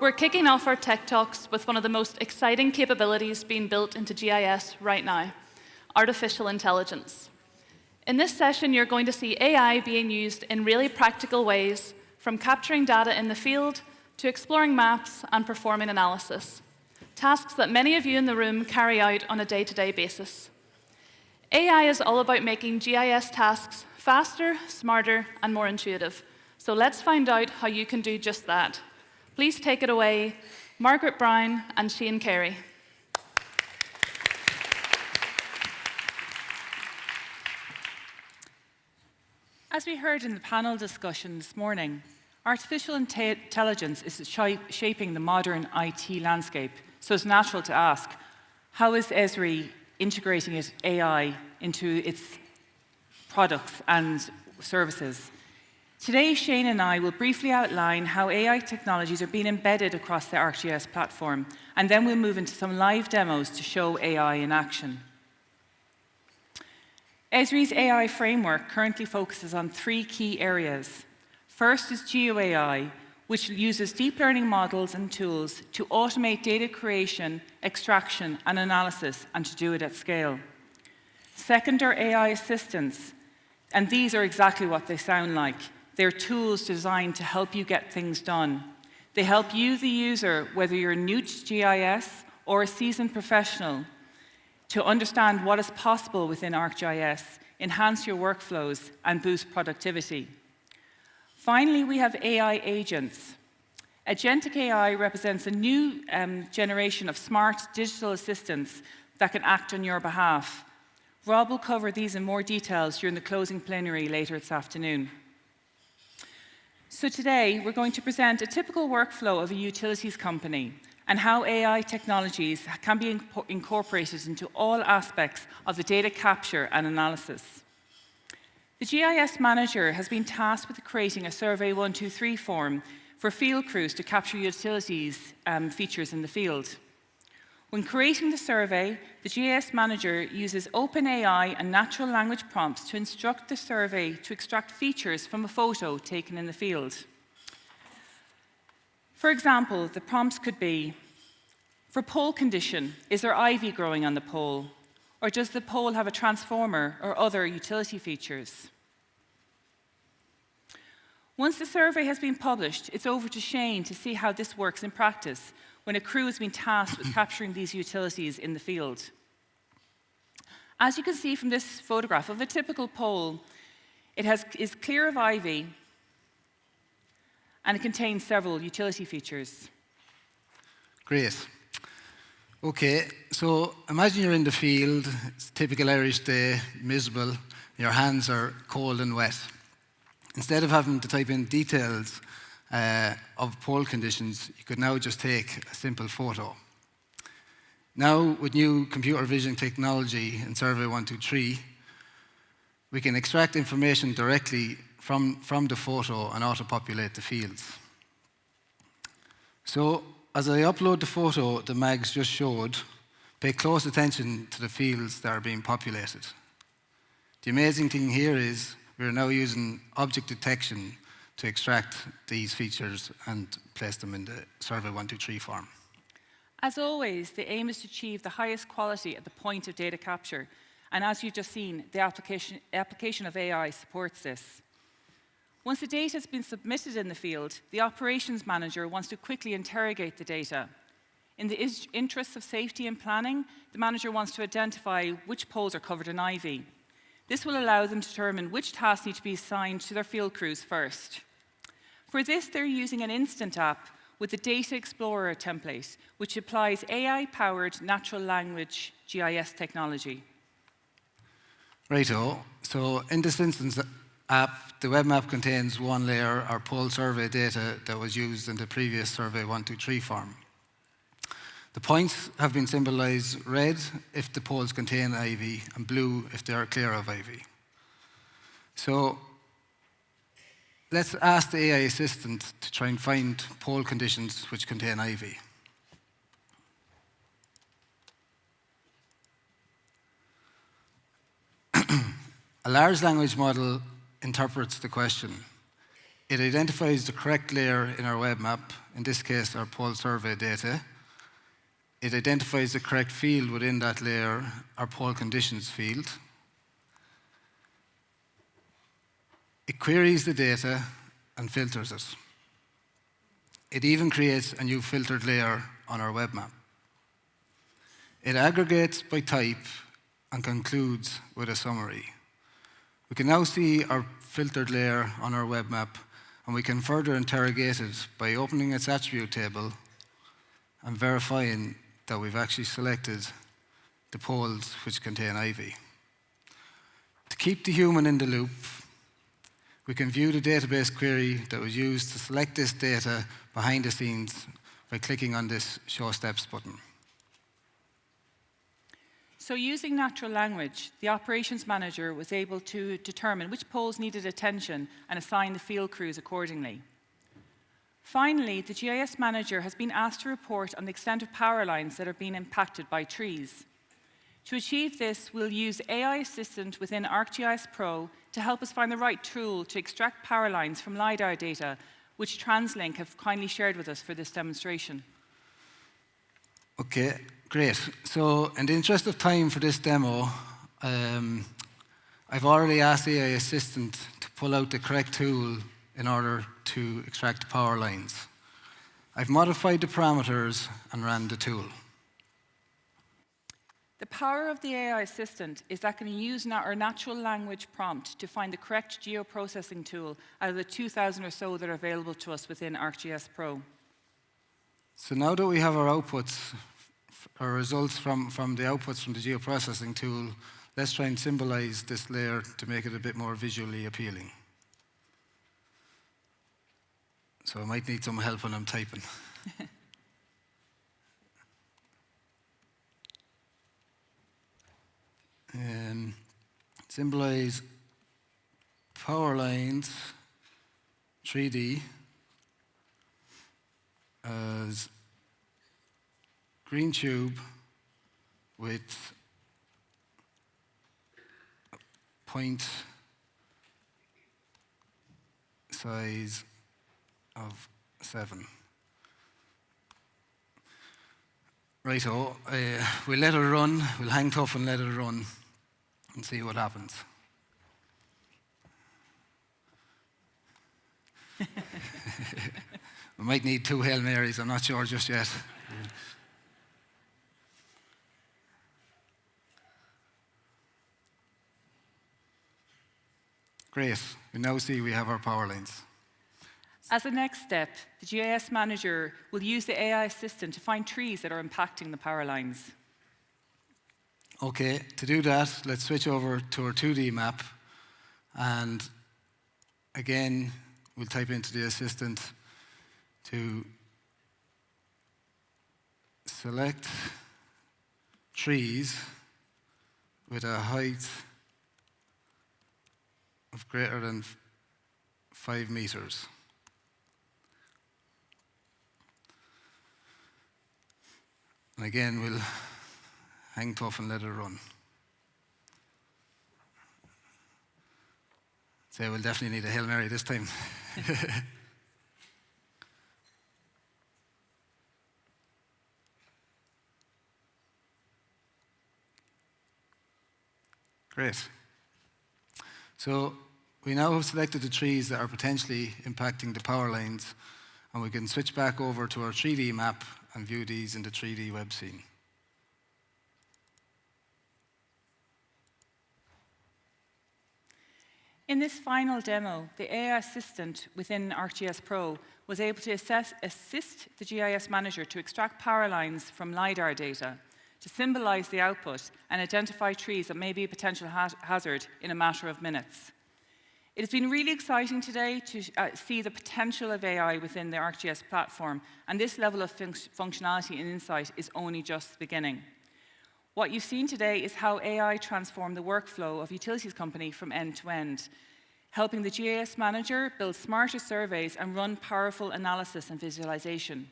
We're kicking off our Tech Talks with one of the most exciting capabilities being built into GIS right now, artificial intelligence. In this session, you're going to see AI being used in really practical ways, from capturing data in the field to exploring maps and performing analysis, tasks that many of you in the room carry out on a day-to-day basis. AI is all about making GIS tasks faster, smarter, and more intuitive. So let's find out how you can do just that. Please take it away, Margaret Browne and Carey. As we heard in the panel discussion this morning, artificial intelligence is shaping the modern IT landscape, so it's natural to ask, how is Esri integrating AI into its products and services? Today, Shane and I will briefly outline how AI technologies are being embedded across the ArcGIS platform, and then we'll move into some live demos to show AI in action. Esri's AI framework currently focuses on 3 key areas. First is GeoAI, which uses deep learning models and tools to automate data creation, extraction, and analysis, and to do it at scale. Second are AI assistants, and these are exactly what they sound like. They're tools designed to help you get things done. They help you, the user, whether you're new to GIS or a seasoned professional, to understand what is possible within ArcGIS, enhance your workflows, and boost productivity. Finally, we have AI agents. Agentic AI represents a new generation of smart digital assistants that can act on your behalf. Rob will cover these in more details during the closing plenary later this afternoon. So today, we're going to present a typical workflow of a utilities company and how AI technologies can be incorporated into all aspects of the data capture and analysis. The GIS manager has been tasked with creating a Survey 123 form for field crews to capture utilities features in the field. When creating the survey, the GIS manager uses OpenAI and natural language prompts to instruct the survey to extract features from a photo taken in the field. For example, the prompts could be, for pole condition, is there ivy growing on the pole? Or does the pole have a transformer or other utility features? Once the survey has been published, it's over to Shane to see how this works in practice when a crew has been tasked with capturing these utilities in the field. As you can see from this photograph of a typical pole, it is clear of ivy, and it contains several utility features. Great. Okay, so imagine you're in the field, it's a typical Irish day, miserable, your hands are cold and wet. Instead of having to type in details of pole conditions, you could now just take a simple photo. Now, with new computer vision technology in Survey 123, we can extract information directly from the photo and auto-populate the fields. So, as I upload the photo the Mags just showed, pay close attention to the fields that are being populated. The amazing thing here is we're now using object detection to extract these features and place them in the Survey 123 form. As always, the aim is to achieve the highest quality at the point of data capture. And as you've just seen, the application of AI supports this. Once the data has been submitted in the field, the operations manager wants to quickly interrogate the data. In the interests of safety and planning, the manager wants to identify which poles are covered in ivy. This will allow them to determine which tasks need to be assigned to their field crews first. For this, they're using an instant app with the Data Explorer template, which applies AI-powered natural language GIS technology. Righto. So in this instance app, the web map contains one layer, our pole survey data that was used in the previous Survey 123 form. The points have been symbolized red if the poles contain ivy and blue if they are clear of ivy. So let's ask the AI assistant to try and find pole conditions which contain ivy. A large language model interprets the question. It identifies the correct layer in our web map, in this case our pole survey data. It identifies the correct field within that layer, our pole conditions field. It queries the data and filters it. It even creates a new filtered layer on our web map. It aggregates by type and concludes with a summary. We can now see our filtered layer on our web map, and we can further interrogate it by opening its attribute table and verifying that we've actually selected the poles which contain ivy. To keep the human in the loop, we can view the database query that was used to select this data behind the scenes by clicking on this Show Steps button. So using natural language, the operations manager was able to determine which poles needed attention and assign the field crews accordingly. Finally, the GIS manager has been asked to report on the extent of power lines that are being impacted by trees. To achieve this, we'll use AI Assistant within ArcGIS Pro to help us find the right tool to extract power lines from LiDAR data, which TransLink have kindly shared with us for this demonstration. Okay, great. So in the interest of time for this demo, I've already asked AI Assistant to pull out the correct tool in order to extract power lines. I've modified the parameters and ran the tool. The power of the AI Assistant is that it can use our natural language prompt to find the correct geoprocessing tool out of the 2,000 or so that are available to us within ArcGIS Pro. So now that we have our outputs, our results from the outputs from the geoprocessing tool, let's try and symbolize this layer to make it a bit more visually appealing. So I might need some help when I'm typing. Symbolize power lines 3D as green tube with a point size of 7. Righto, we'll let it run, we'll hang tough and let it run and see what happens. We might need 2 Hail Marys, I'm not sure just yet. Great, we now see we have our power lines. As a next step, the GIS manager will use the AI Assistant to find trees that are impacting the power lines. Okay, to do that, let's switch over to our 2D map. And again, we'll type into the assistant to select trees with a height of greater than 5 meters. And again, we'll hang tough and let it run. So we'll definitely need a Hail Mary this time. Great. So we now have selected the trees that are potentially impacting the power lines, and we can switch back over to our 3D map and view these in the 3D web scene. In this final demo, the AI Assistant within ArcGIS Pro was able to assist the GIS manager to extract power lines from LiDAR data, to symbolize the output and identify trees that may be a potential hazard in a matter of minutes. It has been really exciting today to see the potential of AI within the ArcGIS platform, and this level of functionality and insight is only just the beginning. What you've seen today is how AI transformed the workflow of a utilities company from end to end, helping the GIS manager build smarter surveys and run powerful analysis and visualization,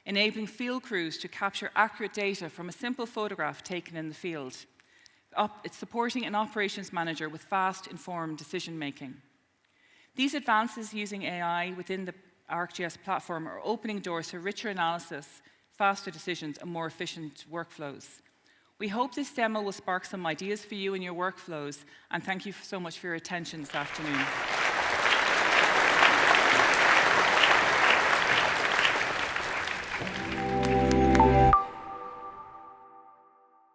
enabling field crews to capture accurate data from a simple photograph taken in the field. It's supporting an operations manager with fast, informed decision-making. These advances using AI within the ArcGIS platform are opening doors to richer analysis, faster decisions, and more efficient workflows. We hope this demo will spark some ideas for you in your workflows, and thank you so much for your attention this afternoon.